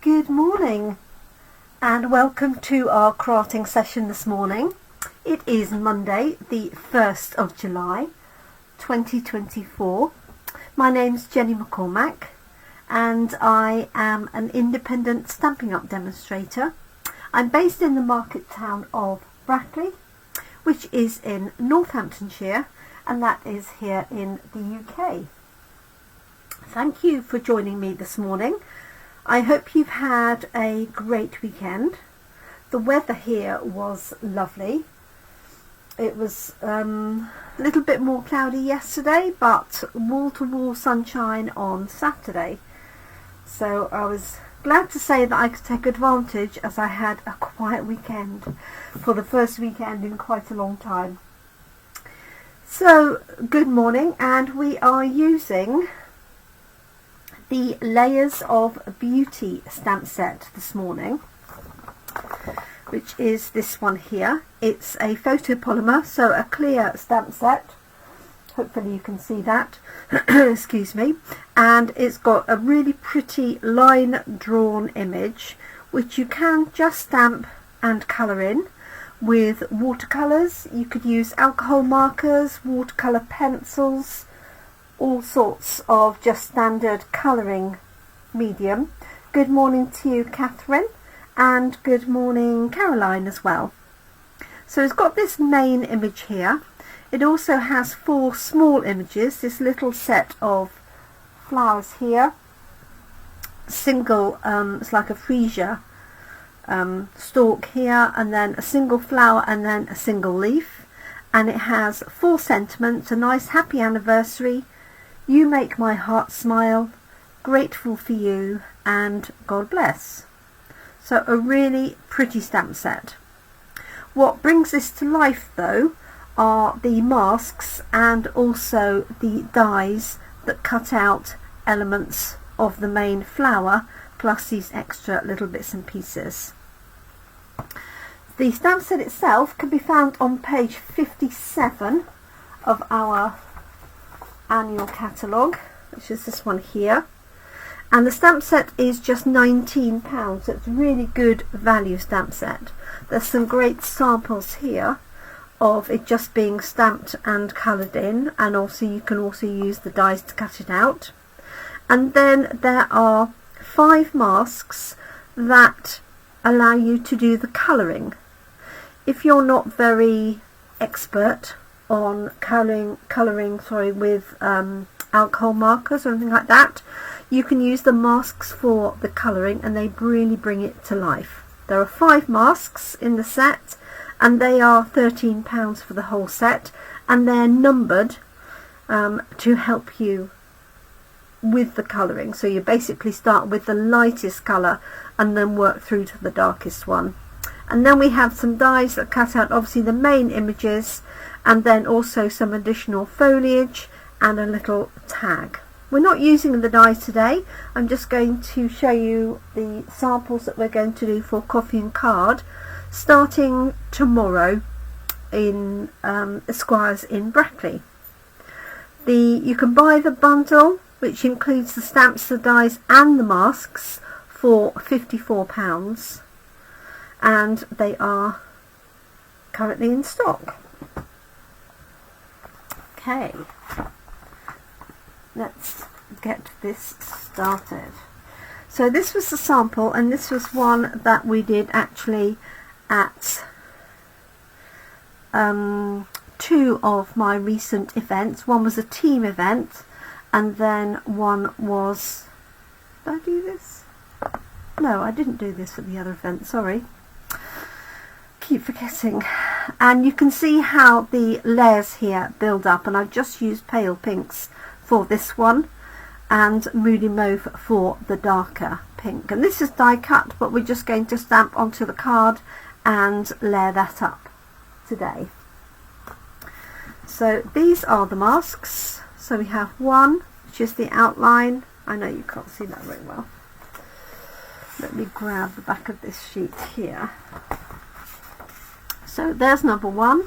Good morning and welcome to our crafting session this morning. It is Monday the 1st of July 2024. My name's Jenny McCormac and I am an independent Stampin' Up demonstrator. I'm based in the market town of Brackley, which is in Northamptonshire, and that is here in the UK. Thank you for joining me this morning. I hope you've had a great weekend. The weather here was lovely. It was a little bit more cloudy yesterday, but wall-to-wall sunshine on Saturday. So I was glad to say that I could take advantage, as I had a quiet weekend for the first weekend in quite a long time. So good morning, and we are using the Layers of Beauty stamp set this morning, which is this one here. It's a photopolymer, so a clear stamp set. Hopefully you can see that. Excuse me. And it's got a really pretty line drawn image, which you can just stamp and colour in with watercolours. You could use alcohol markers, watercolour pencils, all sorts of just standard colouring medium. Good morning to you, Catherine, and good morning, Caroline, as well. So it's got this main image here. It also has 4 small images, this little set of flowers here, single, it's like a freesia stalk here, and then a single flower, and then a single leaf, and it has 4 sentiments: a nice happy anniversary, you make my heart smile, grateful for you, and God bless. So a really pretty stamp set. What brings this to life though are the masks and also the dies that cut out elements of the main flower, plus these extra little bits and pieces. The stamp set itself can be found on page 57 of our annual catalogue, which is this one here, and the stamp set is just £19, so it's a really good value stamp set. There's some great samples here of it just being stamped and coloured in, and also you can also use the dies to cut it out. And then there are 5 masks that allow you to do the colouring. If you're not very expert on colouring with alcohol markers or anything like that, you can use the masks for the colouring, and they really bring it to life. There are 5 masks in the set, and they are £13 for the whole set, and they're numbered to help you with the colouring. So you basically start with the lightest colour and then work through to the darkest one. And then we have some dies that cut out obviously the main images, and then also some additional foliage and a little tag. We're not using the dies today. I'm just going to show you the samples that we're going to do for Coffee and Card starting tomorrow in Esquires in Brackley. You can buy the bundle, which includes the stamps, the dies and the masks, for £54, and they are currently in stock. Okay, let's get this started. So this was the sample, and this was one that we did actually at 2 of my recent events. One was a team event, and then one was, did I do this? No, I didn't do this for the other event, sorry. Keep forgetting. And you can see how the layers here build up, and I've just used pale pinks for this one and Moody Mauve for the darker pink. And this is die cut, but we're just going to stamp onto the card and layer that up today. So these are the masks. So we have one, which is the outline. I know you can't see that very well. Let me grab the back of this sheet here. So there's number 1,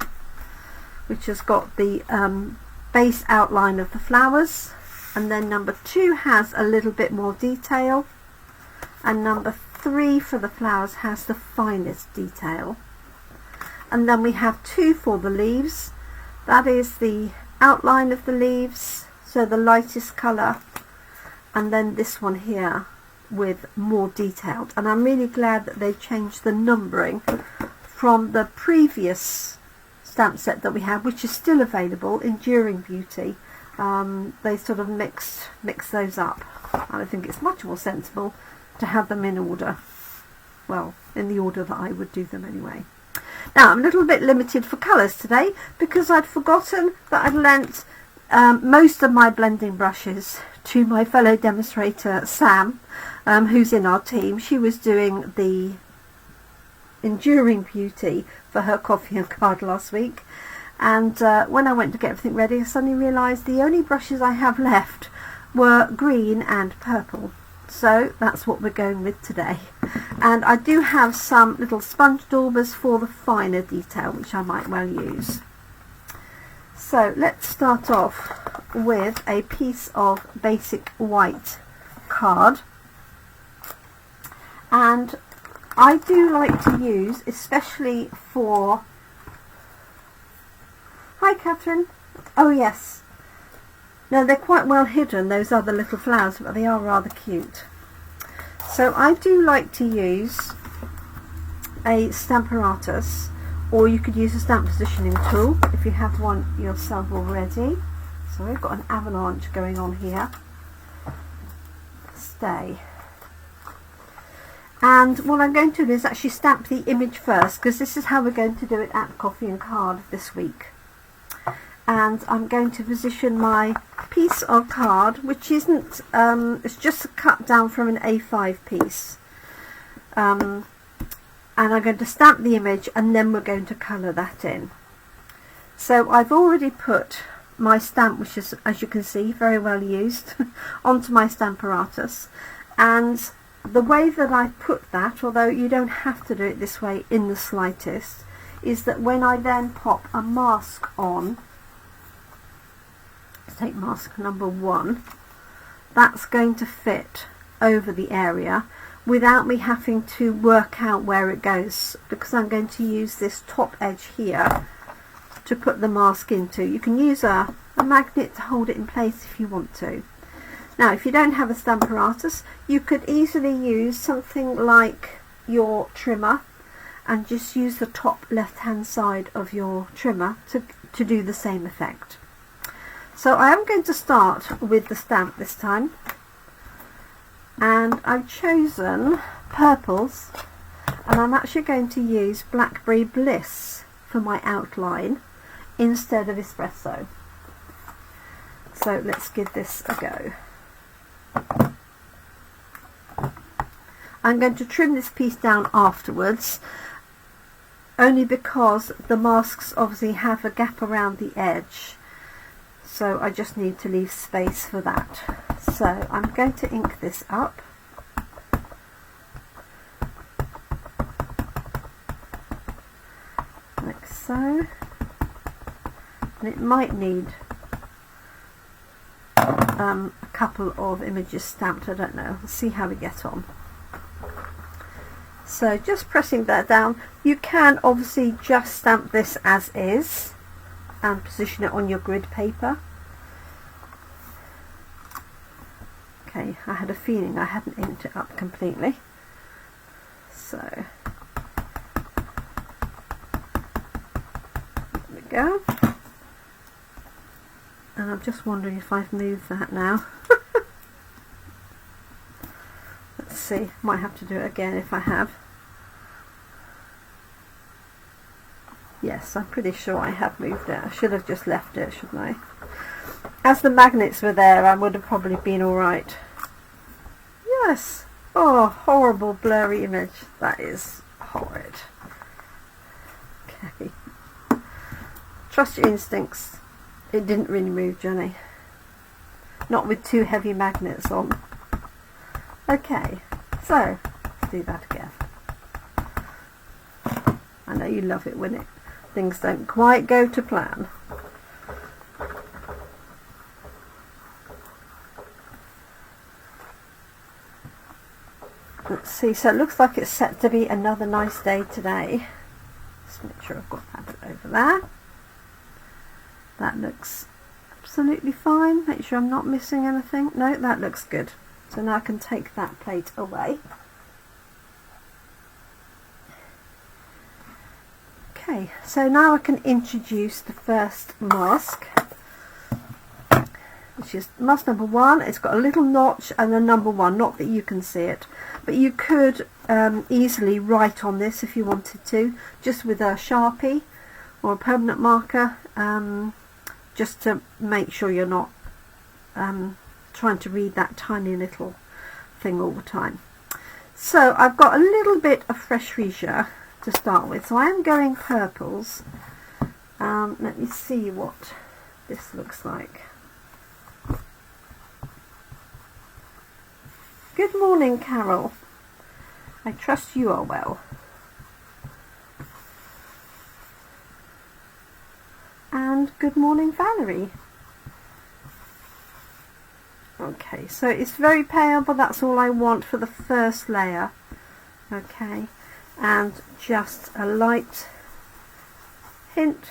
which has got the base outline of the flowers, and then number 2 has a little bit more detail, and number 3 for the flowers has the finest detail. And then we have 2 for the leaves. That is the outline of the leaves, so the lightest colour, and then this one here with more detailed. And I'm really glad that they changed the numbering from the previous stamp set that we have, which is still available, Enduring Beauty. They sort of mix those up, and I think it's much more sensible to have them in order, well, in the order that I would do them anyway. Now I'm a little bit limited for colours today because I'd forgotten that I'd lent most of my blending brushes to my fellow demonstrator Sam, who's in our team. She was doing the Enduring Beauty for her coffee and card last week, and when I went to get everything ready, I suddenly realised the only brushes I have left were green and purple. So that's what we're going with today. And I do have some little sponge daubers for the finer detail, which I might well use. So let's start off with a piece of basic white card. And I do like to use, especially for... Hi Catherine. Oh yes. No, they're quite well hidden, those other little flowers, but they are rather cute. So I do like to use a Stamparatus, or you could use a stamp positioning tool if you have one yourself already. So we've got an avalanche going on here. Stay. And what I'm going to do is actually stamp the image first, because this is how we're going to do it at Coffee and Card this week. And I'm going to position my piece of card, which isn't, it's just a cut down from an A5 piece. And I'm going to stamp the image, and then we're going to colour that in. So I've already put my stamp, which is, as you can see, very well used, onto my Stamparatus. And the way that I put that, although you don't have to do it this way in the slightest, is that when I then pop a mask on, take mask number 1, that's going to fit over the area without me having to work out where it goes, because I'm going to use this top edge here to put the mask into. You can use a magnet to hold it in place if you want to. Now if you don't have a Stamparatus, you could easily use something like your trimmer and just use the top left hand side of your trimmer to do the same effect. So I am going to start with the stamp this time, and I've chosen purples, and I'm actually going to use Blackberry Bliss for my outline instead of espresso. So let's give this a go. I'm going to trim this piece down afterwards, only because the masks obviously have a gap around the edge. So I just need to leave space for that. So I'm going to ink this up. Like so. And it might need a couple of images stamped, I don't know. We'll see how we get on. So just pressing that down. You can obviously just stamp this as is and position it on your grid paper. Okay, I had a feeling I hadn't inked it up completely. So there we go. And I'm just wondering if I've moved that now. Let's see, might have to do it again if I have. Yes, I'm pretty sure I have moved it. I should have just left it, shouldn't I? As the magnets were there, I would have probably been alright. Yes! Oh, horrible blurry image. That is horrid. Okay. Trust your instincts. It didn't really move, Jenny. Not with 2 heavy magnets on. Okay, so let's do that again. I know you love it when things don't quite go to plan. see, so it looks like it's set to be another nice day today. Just make sure I've got that over there. That looks absolutely fine. Make sure I'm not missing anything. No, that looks good. So now I can take that plate away. Okay, so now I can introduce the first mask, which is mask number 1. It's got a little notch and a number 1, not that you can see it, but you could easily write on this if you wanted to, just with a Sharpie or a permanent marker, just to make sure you're not trying to read that tiny little thing all the time. So I've got a little bit of fresh-freesia to start with, so I am going purples. Let me see what this looks like. Good morning, Carol. I trust you are well. And good morning, Valerie. Okay, so it's very pale, but that's all I want for the first layer. Okay, and just a light hint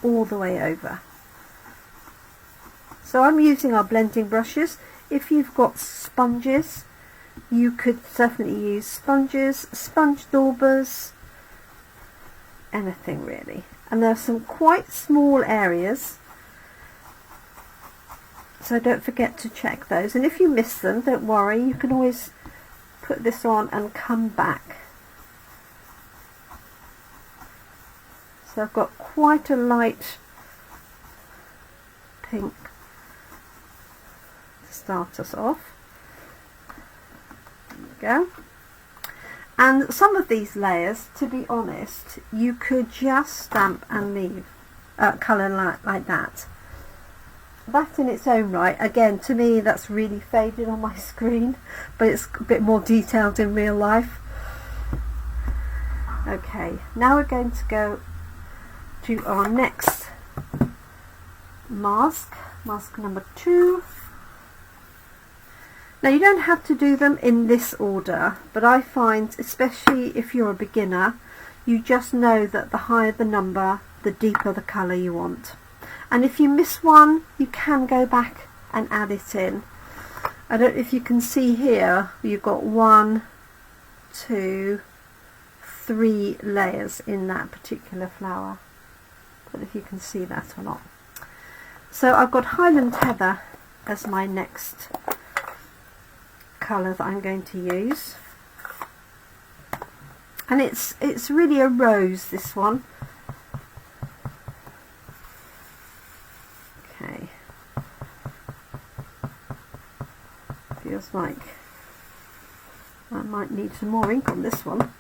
all the way over. So I'm using our blending brushes. If you've got sponges, you could definitely use sponges, sponge daubers, anything really. And there are some quite small areas, so don't forget to check those. And if you miss them, don't worry, you can always put this on and come back. So I've got quite a light pink to start us off. There we go. And some of these layers, to be honest, you could just stamp and leave colour like that. That in its own right, again, to me that's really faded on my screen, but it's a bit more detailed in real life. Okay, now we're going to go to our next mask, mask number 2. Now you don't have to do them in this order, but I find, especially if you're a beginner, you just know that the higher the number, the deeper the colour you want. And if you miss one, you can go back and add it in. I don't know if you can see here, you've got 1, 2, 3 layers in that particular flower. But if you can see that or not. So I've got Highland Heather as my next colour that I'm going to use, and it's really a rose, this one. Okay, feels like I might need some more ink on this one.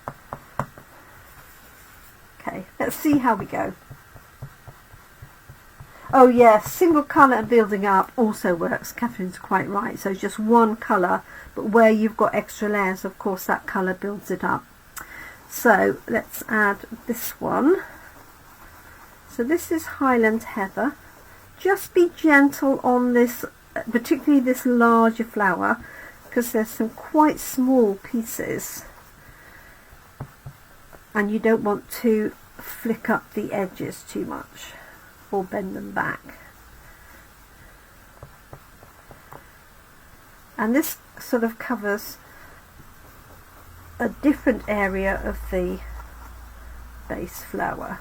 Okay, let's see how we go. Oh yes, single colour and building up also works. Catherine's quite right. So just one colour, but where you've got extra layers, of course, that colour builds it up. So let's add this one. So this is Highland Heather. Just be gentle on this, particularly this larger flower, because there's some quite small pieces, and you don't want to flick up the edges too much or bend them back. And this sort of covers a different area of the base flower.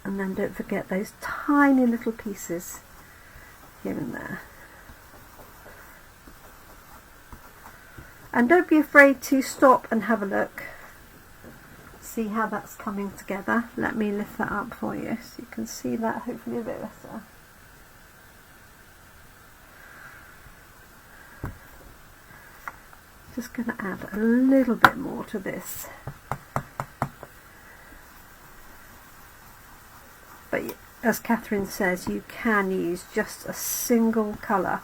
And then don't forget those tiny little pieces here and there. And don't be afraid to stop and have a look. See how that's coming together. Let me lift that up for you so you can see that hopefully a bit better. Just going to add a little bit more to this. But as Catherine says, you can use just a single colour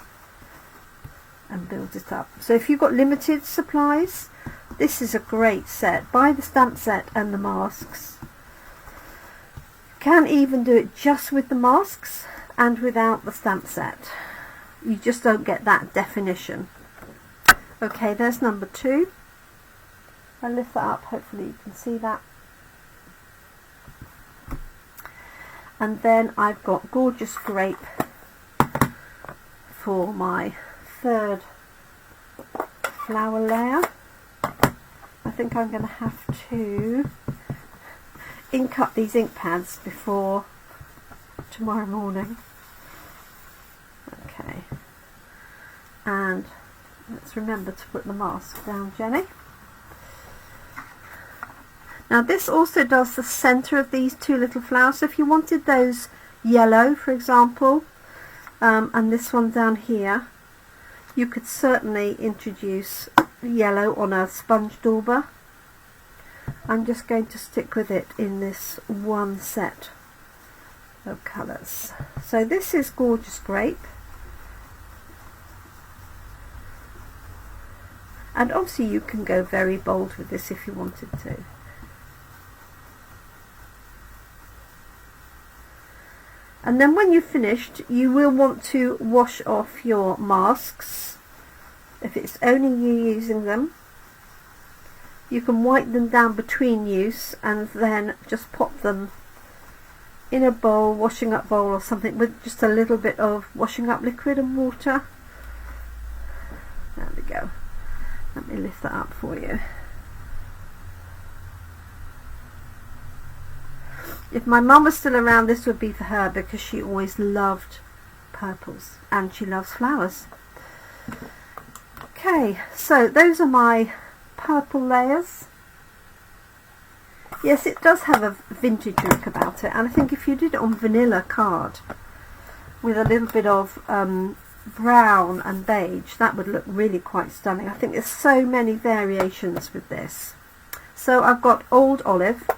and build it up. So if you've got limited supplies, this is a great set. Buy the stamp set and the masks. You can even do it just with the masks and without the stamp set. You just don't get that definition. Okay, there's number 2. I'll lift that up, hopefully you can see that. And then I've got Gorgeous Grape for my 3rd flower layer. I think I'm going to have to ink up these ink pads before tomorrow morning. Okay, and let's remember to put the mask down, Jenny. Now this also does the centre of these 2 little flowers, so if you wanted those yellow, for example, and this one down here, you could certainly introduce yellow on a sponge dauber. I'm just going to stick with it in this one set of colours. So this is Gorgeous Grape, and obviously you can go very bold with this if you wanted to. And then when you've finished, you will want to wash off your masks. If it's only you using them, you can wipe them down between use and then just pop them in a bowl, washing up bowl or something, with just a little bit of washing up liquid and water. There we go. Let me lift that up for you. If my mum was still around, this would be for her, because she always loved purples and she loves flowers. Okay, so those are my purple layers. Yes, it does have a vintage look about it, and I think if you did it on vanilla card with a little bit of brown and beige, that would look really quite stunning. I think there's so many variations with this. So I've got Old Olive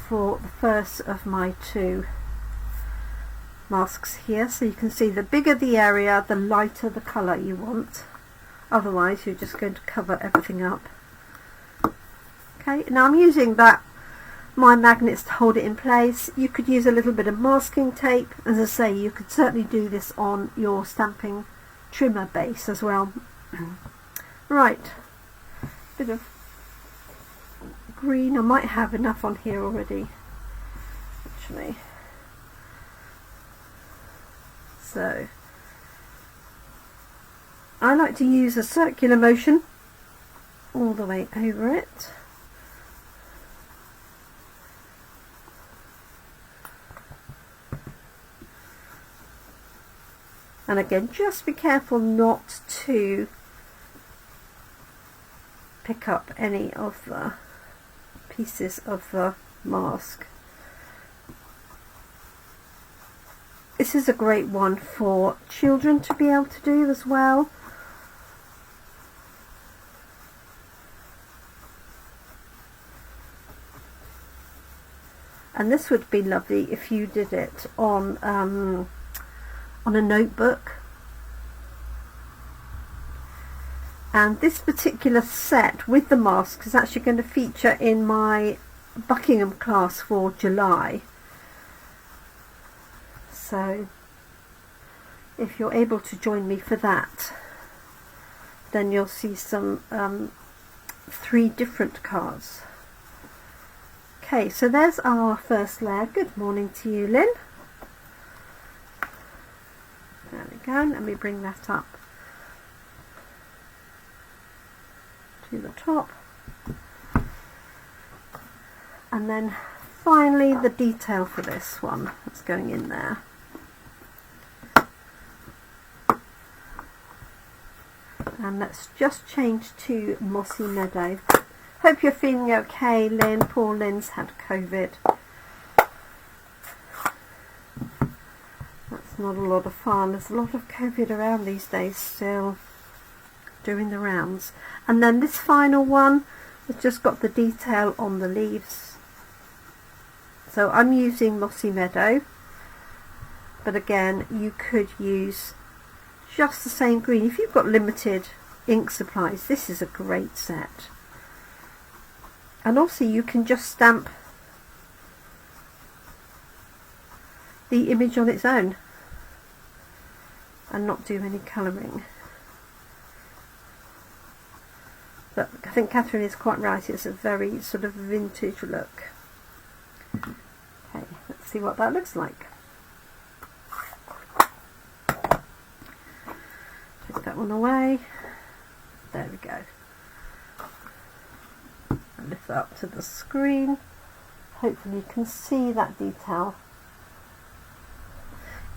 for the first of my 2 masks here. So you can see the bigger the area, the lighter the colour you want. Otherwise you're just going to cover everything up. Okay, now I'm using my magnets to hold it in place. You could use a little bit of masking tape. As I say, you could certainly do this on your stamping trimmer base as well. Right, bit of green. I might have enough on here already, actually. So I like to use a circular motion all the way over it. And again, just be careful not to pick up any of the pieces of the mask. This is a great one for children to be able to do as well. And this would be lovely if you did it on a notebook. And this particular set with the masks is actually going to feature in my Buckingham class for July. So if you're able to join me for that, then you'll see some 3 different cards. Okay, so there's our first layer. Good morning to you, Lynn. There we go. Let me bring that up to the top. And then finally the detail for this one that's going in there. And let's just change to Mossy Meadow. Hope you're feeling okay, Lynn. Poor Lynn's had COVID. That's not a lot of fun. There's a lot of COVID around these days still, doing the rounds. And then this final one has just got the detail on the leaves. So I'm using Mossy Meadow, but again you could use just the same green. If you've got limited ink supplies, this is a great set. And also you can just stamp the image on its own. and not do any colouring. But I think Catherine is quite right, it's a very sort of vintage look. Okay, let's see what that looks like. Take that one away. There we go. And lift that up to the screen. Hopefully you can see that detail.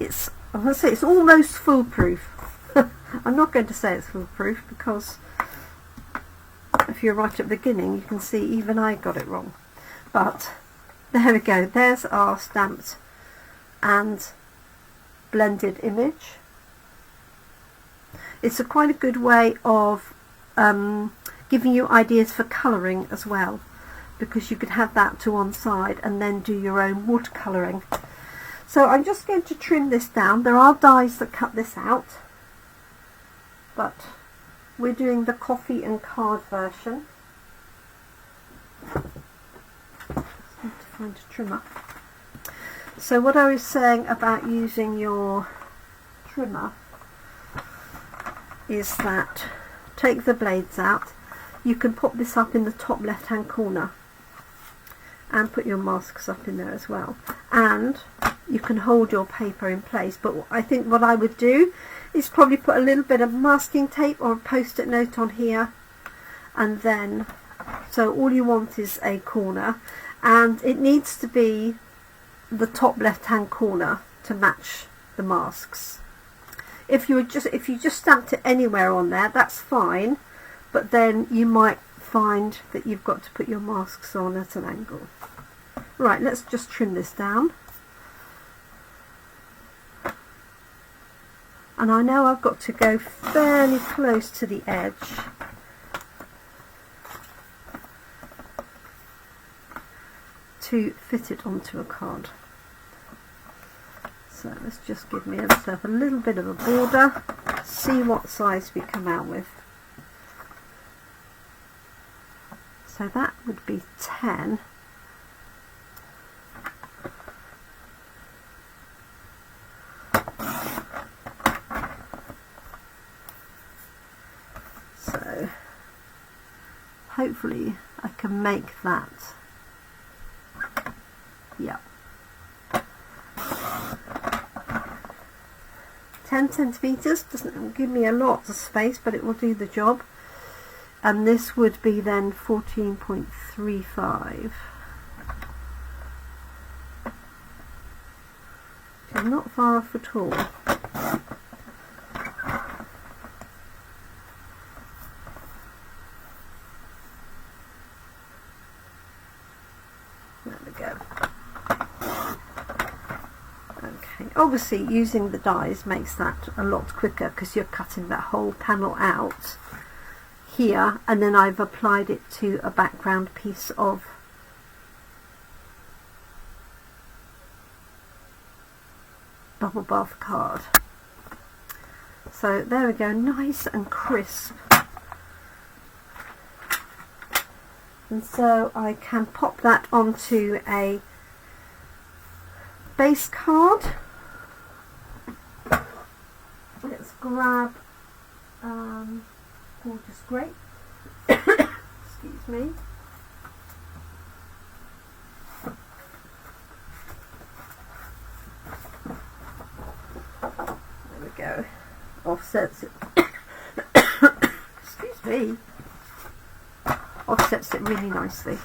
It's, I'm going to say it's almost foolproof. I'm not going to say it's foolproof because if you're right at the beginning you can see even I got it wrong. But there we go, there's our stamped and blended image. It's quite a good way of giving you ideas for colouring as well, because you could have that to one side and then do your own watercolouring. So I'm just going to trim this down. There are dies that cut this out, but we're doing the coffee and card version. Just need to find a trimmer. So what I was saying about using your trimmer is that take the blades out. You can pop this up in the top left hand corner and put your masks up in there as well, and you can hold your paper in place. But I think what I would do is probably put a little bit of masking tape or a post-it note on here, and then so all you want is a corner, and it needs to be the top left hand corner to match the masks. If you just stamped it anywhere on there, that's fine, but then you might find that you've got to put your masks on at an angle. Right, let's just trim this down. And I know I've got to go fairly close to the edge to fit it onto a card. So let's just give myself a little bit of a border, see what size we come out with. So that would be 10. So hopefully I can make that. Yeah. 10 centimeters doesn't give me a lot of space, but it will do the job. And this would be then 14.35. So not far off at all. There we go. Okay, obviously using the dies makes that a lot quicker because you're cutting that whole panel out here, and then I've applied it to a background piece of bubble bath card. So there we go, nice and crisp. And so I can pop that onto a base card. Let's grab gorgeous grape. Excuse me. There we go. Offsets it. Excuse me. Offsets it really nicely.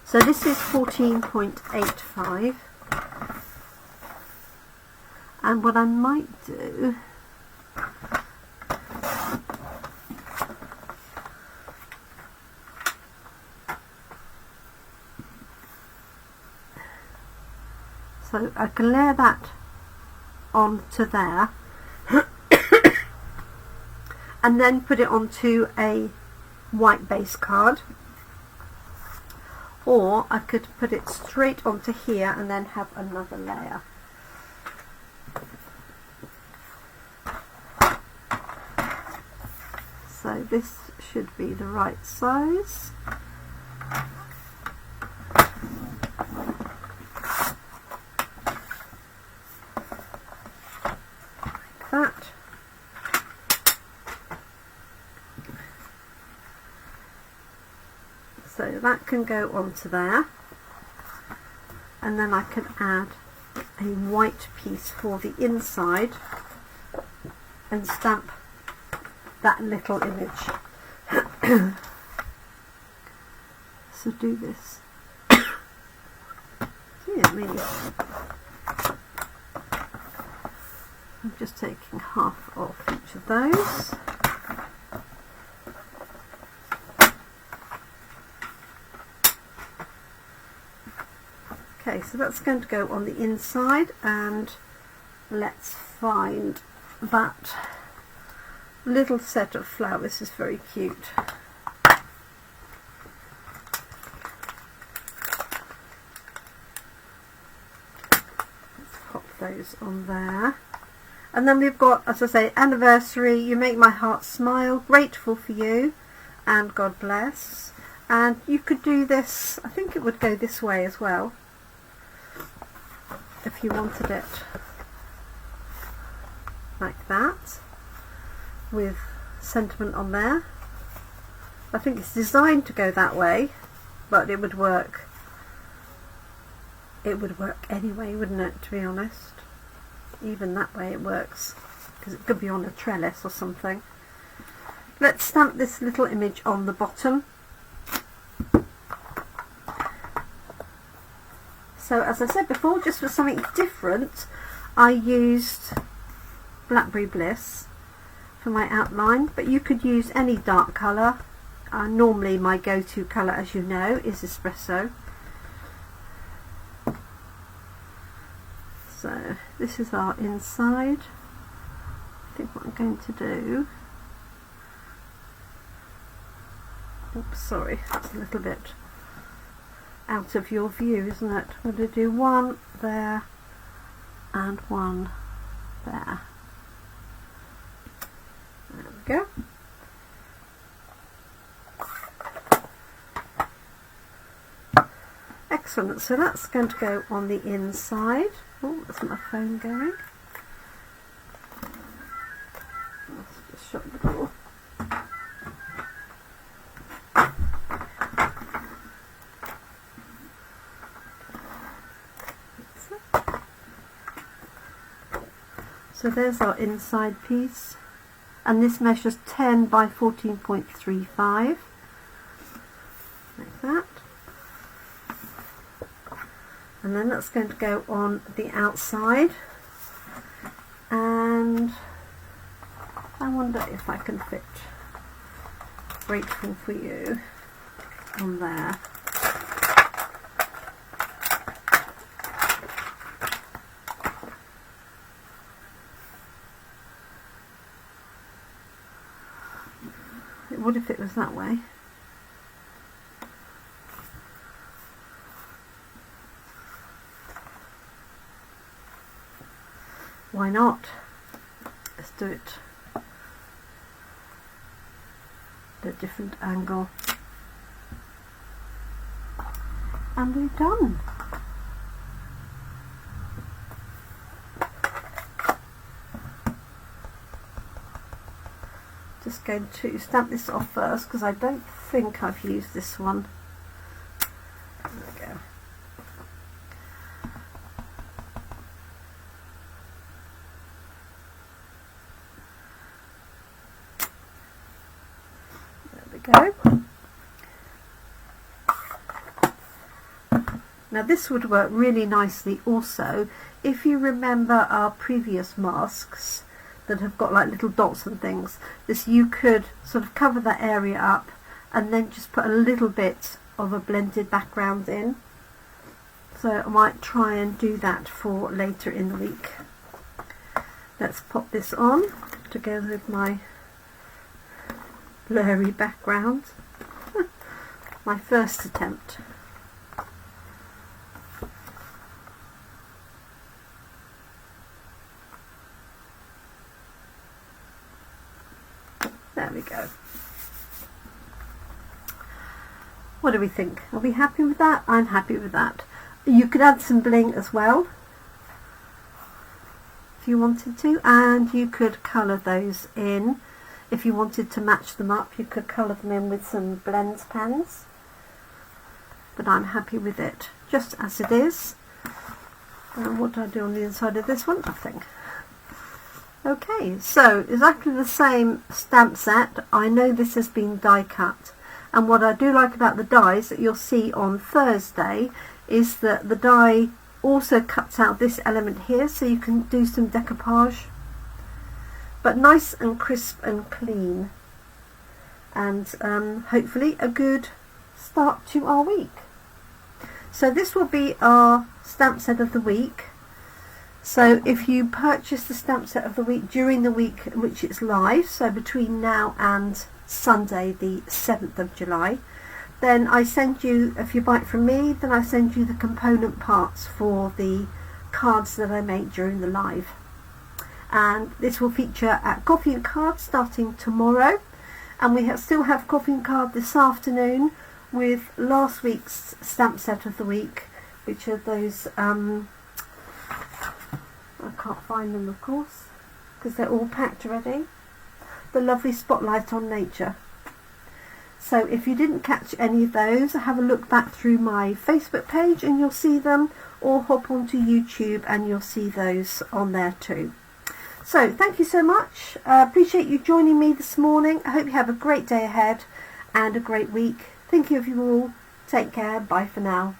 So this is 14.85. And what I might do so I can layer that onto there and then put it onto a white base card, or I could put it straight onto here and then have another layer. So this should be the right size. So that can go onto there, and then I can add a white piece for the inside and stamp that little image. So do this. Dear me. I'm just taking half off each of those. Okay, so that's going to go on the inside, and let's find that little set of flowers. This is very cute. Let's pop those on there. And then we've got, as I say, anniversary, you make my heart smile, grateful for you, and God bless. And you could do this, I think it would go this way as well, if you wanted it like that, with sentiment on there. I think it's designed to go that way, but it would work. It would work anyway, wouldn't it, to be honest? Even that way it works, because it could be on a trellis or something. Let's stamp this little image on the bottom. So as I said before, just for something different, I used Blackberry Bliss for my outline, but you could use any dark colour. Normally my go-to colour, as you know, is espresso. So this is our inside. I think what I'm going to do, oops, sorry, that's a little bit out of your view, isn't it? I'm going to do one there and one there. There we go. Excellent, so that's going to go on the inside. Oh, that's my phone going. Let's just shut the door. So there's our inside piece, and this measures 10 by 14.35, like that. And then that's going to go on the outside, and I wonder if I can fit Grateful for You on there. It would if it was that way. Why not? Let's do it at a different angle. And we're done. Just going to stamp this off first, because I don't think I've used this one. There we go. Go. Now this would work really nicely also if you remember our previous masks that have got like little dots and things. This, you could sort of cover that area up and then just put a little bit of a blended background in. So I might try and do that for later in the week. Let's pop this on together with my blurry background. My first attempt. There we go. What do we think? Are we happy with that? I'm happy with that. You could add some bling as well if you wanted to, and you could colour those in. If you wanted to match them up, you could colour them in with some blends pens. but I'm happy with it just as it is. And what do I do on the inside of this one? Nothing. Okay, so exactly the same stamp set. I know this has been die cut, and what I do like about the dies that you'll see on Thursday is that the die also cuts out this element here, so you can do some decoupage, but nice and crisp and clean, and hopefully a good start to our week. So this will be our stamp set of the week. So if you purchase the stamp set of the week during the week in which it's live, so between now and Sunday the 7th of July, then I send you, if you buy it from me, then I send you the component parts for the cards that I make during the live. And this will feature at Coffee and Card starting tomorrow, and we still have Coffee and Card this afternoon with last week's stamp set of the week, which are those I can't find them, of course, because they're all packed already. The lovely Spotlight on Nature. So if you didn't catch any of those, have a look back through my Facebook page and you'll see them, or hop onto YouTube and you'll see those on there too. So thank you so much. Appreciate you joining me this morning. I hope you have a great day ahead and a great week. Thinking of you all. Take care. Bye for now.